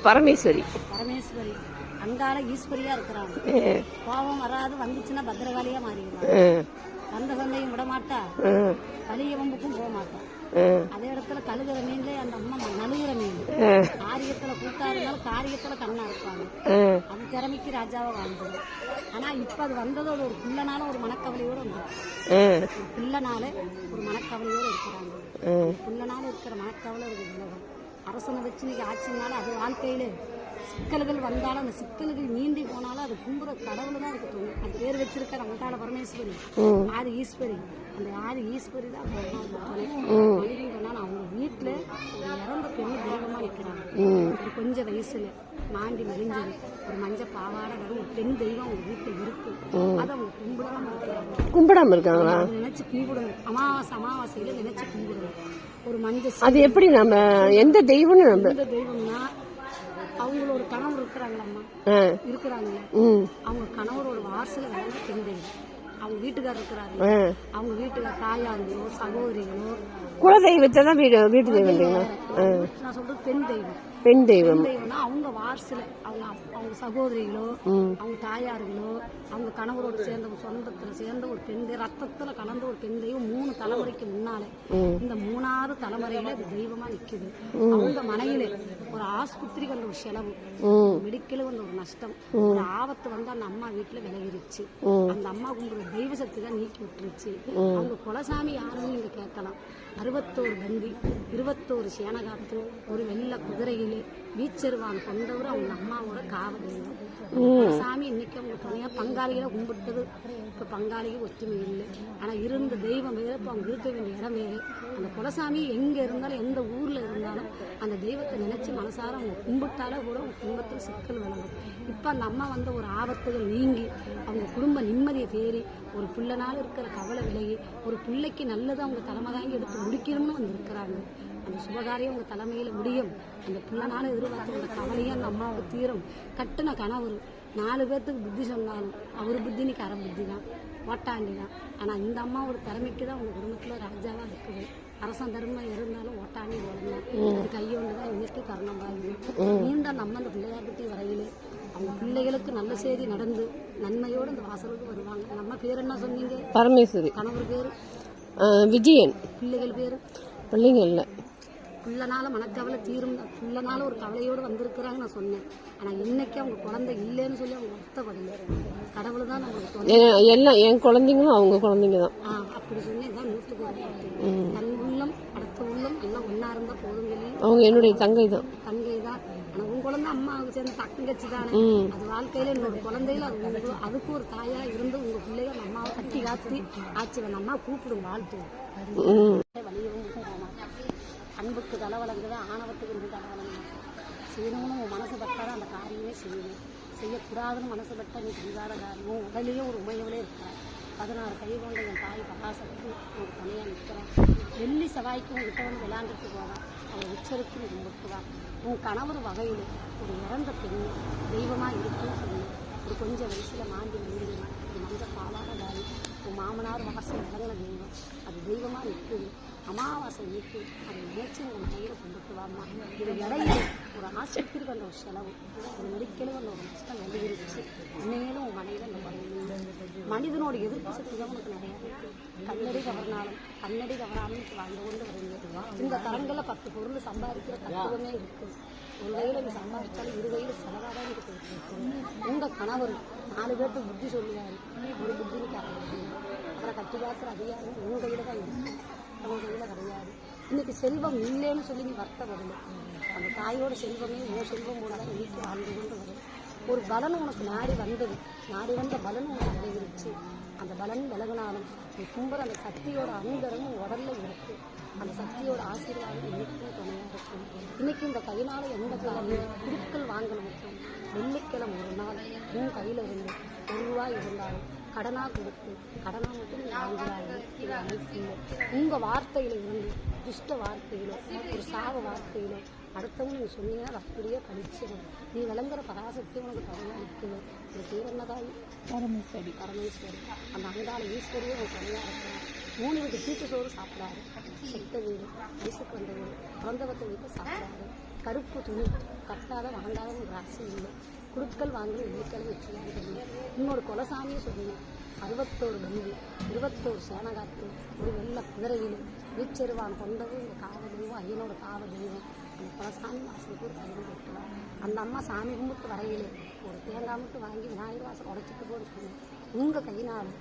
பரமேஸ்வரி அங்கால ஈஸ்வரியா இருக்கிறாங்க. கோபம் வராது, வந்துச்சுன்னா பத்திரகாளியா மாறிடுவாங்க. வந்த சந்தையும் விட மாட்டா, பழிய வம்புக்கும் போக மாட்டோம். அதே இடத்துல கழுகுற மீன்ல அந்த அம்மா நழுகுற மீன் காரியத்துல கூட்டா இருந்தாலும் காரியத்துல கண்ணா இருப்பாங்க. அது திறமைக்கு ராஜாவா வாழ்ந்துடும். ஆனா இப்ப அது வந்ததோட ஒரு பிள்ளைனால ஒரு மனக்கவலையோட வந்துடும். ஒரு பிள்ளைனால ஒரு மனக்கவலையோட இருக்கிறாங்க. பிள்ளைனால இருக்கிற மனக்கவலை ஒரு உலகம். அரசனை வச்சு இன்னைக்கு ஆட்சினால அது வாழ்க்கையில சிக்கல்கள் வந்தாலும் அந்த சிக்கல்கள் நீண்டி போனாலும் அது கும்புற கடவுள் தான் அதுக்கு தோணும். அது பேர் வச்சிருக்கிற அங்காள பரமேஸ்வரி, ஆதி ஈஸ்வரி. அந்த ஆதி ஈஸ்வரி தான் சொன்னாலும் அவங்க வீட்டுல ஒரு இறந்த பெண்ணு தெய்வமா நிற்கிறாங்க. ஒரு கொஞ்சம் வயசுல மாண்டி மறிஞ்சது ஒரு மஞ்ச பாவாட வரும் ஒரு பெண் தெய்வம் அவங்க வீட்டுல இருக்கு. அதை அவங்க கும்பிடாம இருக்காங்களா? நினைச்சு கும்பிடணும். அமாவாசையில நினைச்சு கும்பிடணும். ஒரு மஞ்சள் அது எப்படி நம்ம எந்த தெய்வம்னு எந்த தெய்வம்னா அவங்களோட கணவர் இருக்கிறாங்களம்மா இருக்கிறாங்கல்ல, அவங்க கணவரோட வாசல வேலை பெண் தெய்வம். அவங்க வீட்டுக்காரர் இருக்கிறாங்க, அவங்க வீட்டுக்கார தாயார்களோ சகோதரிகளோ குலதெய்வத்தை தான் வீட்டு தெய்வம். நான் சொல்றது பெண் தெய்வம். பெண் தெய்வம் அவங்க வாரசுல அவங்க சகோதரிகளோ அவங்க தாயார்களோ அவங்க கணவரோட சேர்ந்த சொந்தத்துல சேர்ந்த ஒரு பெண் ரத்தத்துல கலந்த ஒரு பெண் தெய்வம் 3 தலைமுறைக்கு முன்னாலே இந்த 3வது தலைமுறையில அது தெய்வமா நிக்குது. அவங்க மனையில ஒரு ஆஸ்பத்திரிக்கு அந்த ஒரு செலவு, மெடிக்கலு வந்து ஒரு நஷ்டம், ஒரு ஆபத்து வந்து அந்த அம்மா வீட்டுல விலகிருச்சு. அந்த அம்மா கும்பிடுற தெய்வ சக்தி தான் நீக்கி விட்டுருச்சு. அவங்க குலசாமி யாருன்னு நீங்க கேட்கலாம். 61 பந்தி, 21 சேனகாத்து, ஒரு வெள்ள குதிரையிலே வீச்சருவான் கொண்டவர் அவங்க அம்மாவோட காவல். சாமி இன்னைக்கு அவங்க துணையா பங்காளிகளை கும்பிட்டது. இப்ப பங்காளிகள் ஒற்றுமை இல்லை. ஆனா இருந்த தெய்வம் வேறு, இப்ப அவங்க இருக்க வேண்டிய இடம் வேறு. அந்த குலசாமி எங்க இருந்தாலும் எந்த ஊர்ல இருந்தாலும் அந்த தெய்வத்தை நினைச்சு மனசார அவங்க கும்பிட்டாலே கூட அவங்க குடும்பத்தில் சிக்கல் விளங்கும். இப்ப அந்த அம்மா வந்த ஒரு ஆபத்துகள் நீங்கி அவங்க குடும்ப நிம்மதியை தேறி ஒரு பிள்ளைனால இருக்கிற கவலை விலகி ஒரு பிள்ளைக்கு நல்லது அவங்க தலைமை தாங்கி எடுத்து முடிக்கணும்னு வந்து இருக்கிறாங்க. அந்த சுபகாரியம் உங்க தலைமையில முடியும். அந்த பிள்ளைனால எதிர்பார்த்த அந்த கவலையும் அந்த அம்மாவுக்கு தீரும். கட்டுன கணவர் 4 பேர்த்துக்கு புத்தி சொன்னாலும் அவர் புத்தி இன்னைக்கு அரை புத்தி தான், ஓட்டாண்டி தான். ஆனா இந்த அம்மா ஒரு திறமைக்கு தான் உங்க குடும்பத்துல ராஜாவா இருக்குது. அரசன் தர்மம் இருந்தாலும் ஓட்டாண்டி ஓடணும். அது கையொண்டுதான் இன்னைக்கு கருணம் பாருங்க. மீண்டும் நம்ம அந்த பிள்ளையார்பட்டி வரையிலே அவங்க பிள்ளைகளுக்கு நல்ல செய்தி நடந்து நன்மையோடு இந்த வாசலுக்கு வருவாங்க. நம்ம பேர் என்ன சொன்னீங்க? பரமேஸ்வரி. கணவர் பேரு விஜயன். பிள்ளைகள் பேரு? பிள்ளைங்க இல்ல. பிள்ளைனால மனக்கவலை தீரும். பிள்ளைனால ஒரு கவலையோடு வந்திருக்கிறாங்க நான் சொன்னேன். ஆனா இன்னைக்கு அவங்க குழந்தை இல்லைன்னு சொல்லி அவங்க வருத்தப்படல. கடவுள் தான் நம்மளுக்கு எல்லாம் என் குழந்தைங்களும் அவங்க குழந்தைங்க தான். அப்படி சொன்னேன். 100% தன் உள்ளம் அடுத்த உள்ளம் எல்லாம் ஒன்னா இருந்தா போதும் சொல்லி அவங்க என்னுடைய தங்கை தான். தங்கை தான். ஆனா உங்க குழந்தை அம்மா சேர்ந்து தங்கச்சி தானே. அது வாழ்க்கையில என்னோட குழந்தையில அதுக்கு ஒரு தாயா இருந்து உங்க பிள்ளைகள் அம்மாவை கட்டி காத்தி ஆச்சு அம்மா கூப்பிடும் வாழ்த்துவோம். வலியவும் அன்புக்கு தலை வழங்குது, ஆணவத்துக்கு இருந்து தலை வழங்குது. செய்யணும்னு உன் மனசு பட்டாதான் அந்த காரியமே செய்யணும். செய்யக்கூடாதுன்னு மனசு பட்டா நீ செய்யாத காரியம். உடலையும் ஒரு உமையவளே இருக்கிறார். 16 கை கொண்ட என் தாய் பராசக்தி உனக்கு தனியாக நிற்கிறான். வெள்ளி செவ்வாய்க்கு உங்ககிட்ட வந்து விளையாண்டுட்டு போவான். அவன் உச்சரித்து கும்பிட்டுவான். உன் கணவர் வகையில் ஒரு இறந்த பெண் தெய்வமாக இருக்குன்னு சொல்லி ஒரு கொஞ்சம் வயசுல மாண்டி முடிஞ்சிடும். ஒரு மஞ்சள் பாவாட தாய் உன் மாமனார் வாசல் இறங்கின தெய்வம் அது தெய்வமாக நிற்குது. அமாவாசை நீக்கி அதை நினைச்சு உங்கள் கையில் கொண்டுட்டு வாமா. இது இடையில ஒரு ஆஸ்பத்திரிக்கு அந்த ஒரு செலவு, ஒரு மெடிக்கலும் அந்த ஒரு நஷ்டம் வெளியிருச்சு. இன்னையிலும் உன் மனையில் அந்த குறையும். மனிதனோட எதிர்ப்பு சக்தி தான் உனக்கு நிறையா இருக்கு. கண்ணடி கவர்னாலும் கண்ணடி கவராலும் வாழ்ந்து கொண்டு வருங்க. இந்த தரங்களில் 10 பொருள் சம்பாதிக்கிற தத்துவமே இருக்கு. ஒரு கையில் நீ சம்பாதிச்சாலும் 2 கையில் செலவாக இருக்கு. உங்க கணவர் 4 பேருக்கு புத்தி சொல்லுவாரு, ஒரு புத்திக்கு அப்புறம் கட்டி காக்கிற அதிகாரம் உங்க கையில தான் இருக்கு. அவங்க கையில கிடையாது. இன்னைக்கு செல்வம் இல்லைன்னு சொல்லி நீ வருத்தப்படல. அந்த தாயோட செல்வமே உன் செல்வம் கூட தான் இன்னைக்கு வாழ்ந்து கொண்டு வரும். ஒரு பலன் உனக்கு நாடி வந்தது. நாடி வந்த பலன் உனக்கு அடையிருச்சு. அந்த பலன் விலகினாலும் நீ கும்புற அந்த சக்தியோட அந்தரமும் உடல்ல இருக்கு. அந்த சக்தியோட ஆசீர்வாதம் இன்னைக்கும் துணையா இருக்கும். இன்னைக்கு இந்த கையினால எந்த காலையும் குடுக்கல் வாங்கணும் மட்டும் வெள்ளிக்கிழமை ஒரு நாள் உன் கையில இருந்து 1 ரூபாய் இருந்தாலும் கடனா கொடுத்து கடனா மட்டும் வாங்குறாங்க. இது அமைப்பில்லை. உங்க வார்த்தையில இருந்து துஷ்ட வார்த்தையிலோ ஒரு சாவ வார்த்தையிலோ அடுத்தவங்க நீ சொன்னீங்கன்னா அப்படியே கழிச்சிடும். நீ விளங்குற பராசக்தி உனக்கு தனியாக நிற்குது. இந்த பேர் என்னதாய்? பரமேஸ்வரி. பரமேஸ்வரி. அந்த அங்காள ஈஸ்வரியும் உனக்கு தனியாக இருக்கிறான். 3 வீட்டு சீட்டு சோறு சாப்பிடாரு. செத்த வீடு, வயசுக்கு வந்த வீடு, பிறந்தவத்த வீட்டை சாப்பிடாரு. கருப்பு துணி கட்டாத வாங்காத ஒரு ராசி இல்லை. குடுக்கல் வாங்கல வெள்ளிக்கிழமை வச்சுதான் சொல்லணும். இன்னொரு குலசாமியை சொல்லணும். 61 பந்தி 21 சேனகாத்து ஒரு வெள்ளை குதிரையில் வீச்செருவான் கொண்டது இந்த காவ தெய்வம் ஐயனோட காவ தெய்வம். அந்த குலசாமி வாசலுக்கு ஒரு கையில் வைக்கலாம். அந்த அம்மா சாமி கும்பிட்டு வரையிலே ஒரு தேங்காய் மட்டும் வாங்கி விநாயகர் வாசல் உடைச்சிட்டு போன்னு சொன்னேன். உங்கள் கையினால்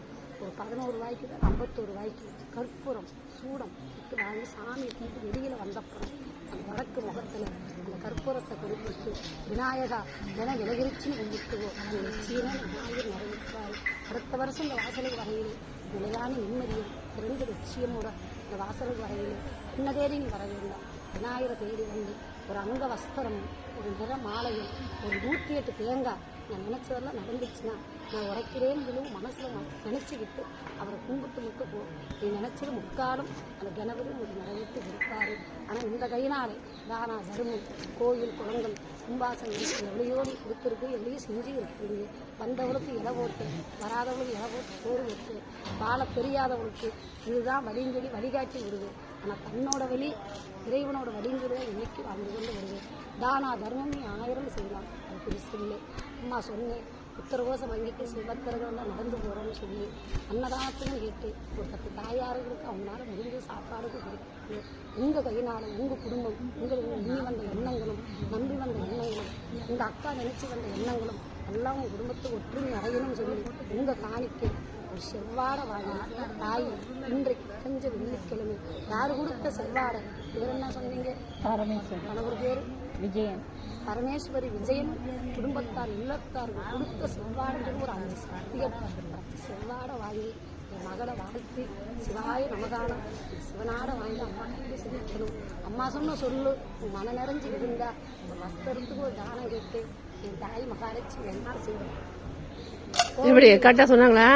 ஒரு 11 ரூபாய்க்கு 51 ரூபாய்க்கு கற்பூரம் சூடம் விட்டு வாங்கி சாமியை தூக்கி வெளியில் வந்தப்புறம் அந்த வடக்கு முகத்தில் அந்த கற்பூரத்தை கொடுத்துட்டு விநாயகா என விலகிரிச்சுன்னு கும்பிட்டுவோம். அந்த லட்சியமே விநாயகர் நிறைவேற்றாரு. அடுத்த வருஷம் இந்த வாசலுக்கு வரையிலே நிலையான நிம்மதியும் 2 லட்சியமோட இந்த வாசலுக்கு வரையிலே என்ன தேடி நீ வர வேண்டாம். விநாயகரை தேடி வந்து ஒரு அங்க வஸ்திரமும் ஒரு நிற மாலையும் ஒரு 108 தேங்காய் நான் நினச்சதெல்லாம் நடந்துச்சுன்னா நான் உரைக்கிறேன்னு சொல்லி மனசில் நினச்சிக்கிட்டு அவரை கும்பிட்டு மட்டும் போ. நீ நினச்சது முக்காலும் அந்த கணவரி உங்களுக்கு நிறைவேற்றி கொடுப்பாரு. ஆனால் இந்த கையினாலே தானா தர்மம் கோயில் குளங்கள் கும்பாசங்கள் எவ்வளையோ நீ கொடுத்துருக்கு, எவ்வளையோ செஞ்சு இருக்குங்க. வந்தவளுக்கு இலை போட்டு வராதவளுக்கு இலை போட்டு சோறு வச்சு வாழ தெரியாதவளுக்கு இதுதான் வழின்னு சொல்லி வழிகாட்டி விடுது. ஆனால் தன்னோட வழி இறைவனோட வழிங்கிறத இன்னைக்கு வாழ்ந்து கொண்டு வருது. தானா தர்மம் நீ 1000 செய்யலாம். அது பெருசு இல்லை. அம்மா சொன்னேன் உத்தரகோசம் வங்கிக்கு சிவத்தர்கள் நடந்து போகிறோம்னு சொல்லி அன்னதானத்துன்னு கேட்டு ஒரு 10 தாயார்களுக்கு அவங்களால முடிஞ்ச சாப்பாடுக்கு கொடுத்து உங்கள் கையினால் உங்கள் குடும்பம் உங்களுக்கு எண்ணி வந்த எண்ணங்களும் நம்பி வந்த எண்ணங்களும் இந்த அக்கா நினைச்சு வந்த எண்ணங்களும் எல்லாம் உங்கள் குடும்பத்துக்கு ஒற்றுமை அடையணும்னு சொல்லி உங்கள் காணிக்கை ஒரு செவ்வாடை வாங்கி தாய் இன்றைக்கு கொஞ்ச வெள்ளிக்கிழமை யார் கொடுத்த செவ்வாடை பேர் என்ன சொன்னீங்க? பரமேஸ்வரி. கணவர் பேர் விஜயன். பரமேஸ்வரி விஜயன் குடும்பத்தார் இல்லத்தார்கள் கொடுத்த செவ்வாடுன்றது ஒரு 5 சக்திகள் 10 செவ்வாடை வாங்கி என் மகளை வாழ்த்தி சிவாய நமகானம் சிவனாடை வாங்கி அம்மா கிட்ட சிரிக்கணும். அம்மா சொன்ன சொல்லு உன் மன நிறைஞ்சு இருந்தா ஒரு வஸ்திரத்துக்கு ஒரு தானம் கேட்டு என் தாய் மகாலட்சுமி என்ன செய்யணும். இப்படி கரெக்டாக சொன்னாங்களா?